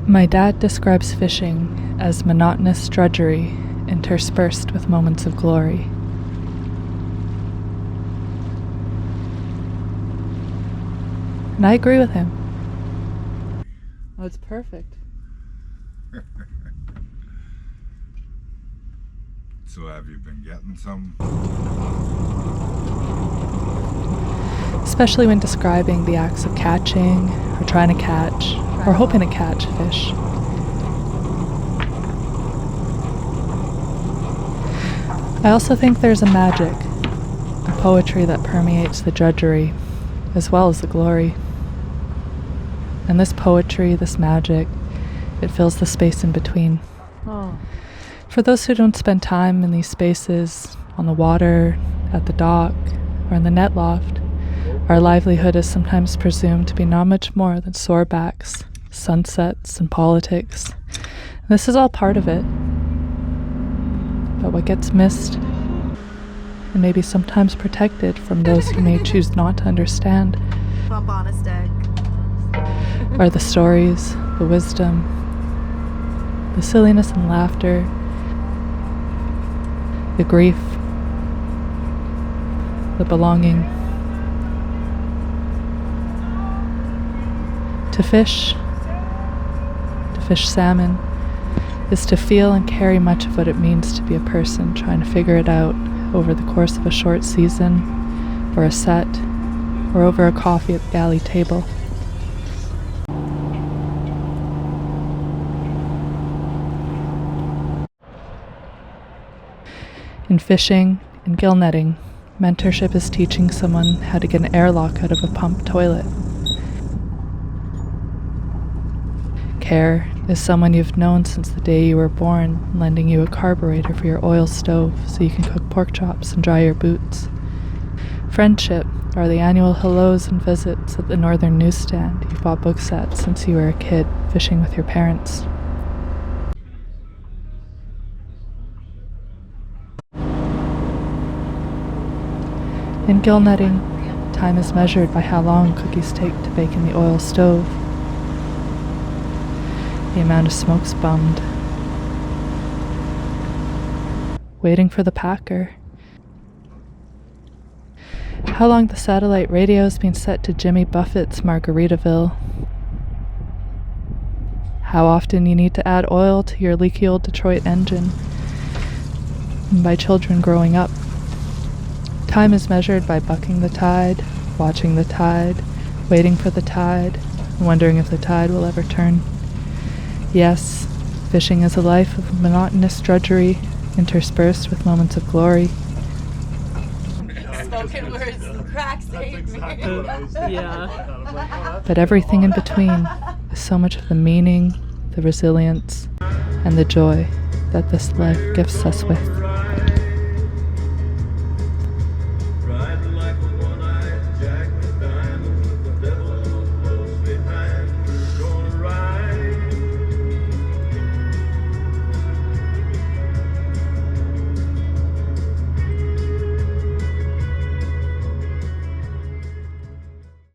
My dad describes fishing as monotonous drudgery interspersed with moments of glory. And I agree with him. Oh, it's perfect. So have you been getting some? Especially when describing the acts of catching, or trying to catch, or hoping to catch fish. I also think there's a magic, a poetry that permeates the drudgery, as well as the glory. And this poetry, this magic, it fills the space in between. Oh. For those who don't spend time in these spaces, on the water, at the dock, or in the net loft, our livelihood is sometimes presumed to be not much more than sore backs, sunsets, and politics. And this is all part of it. But what gets missed, and maybe sometimes protected from those who may choose not to understand, Bump on a stick. are the stories, the wisdom, the silliness and laughter, the grief, the belonging. To fish salmon, is to feel and carry much of what it means to be a person trying to figure it out over the course of a short season, or a set, or over a coffee at the galley table. In fishing and gill netting, mentorship is teaching someone how to get an airlock out of a pump toilet. Care is someone you've known since the day you were born, lending you a carburetor for your oil stove so you can cook pork chops and dry your boots. Friendship are the annual hellos and visits at the northern newsstand you've bought books at since you were a kid, fishing with your parents. In gill netting, time is measured by how long cookies take to bake in the oil stove, the amount of smoke's bummed, waiting for the packer, how long the satellite radio's been set to Jimmy Buffett's Margaritaville, how often you need to add oil to your leaky old Detroit engine, and by children growing up. Time is measured by bucking the tide, watching the tide, waiting for the tide, and wondering if the tide will ever turn. Yes, fishing is a life of monotonous drudgery, interspersed with moments of glory. Spoken words, cracks save me. Yeah. But everything in between is so much of the meaning, the resilience, and the joy that this life gifts us with.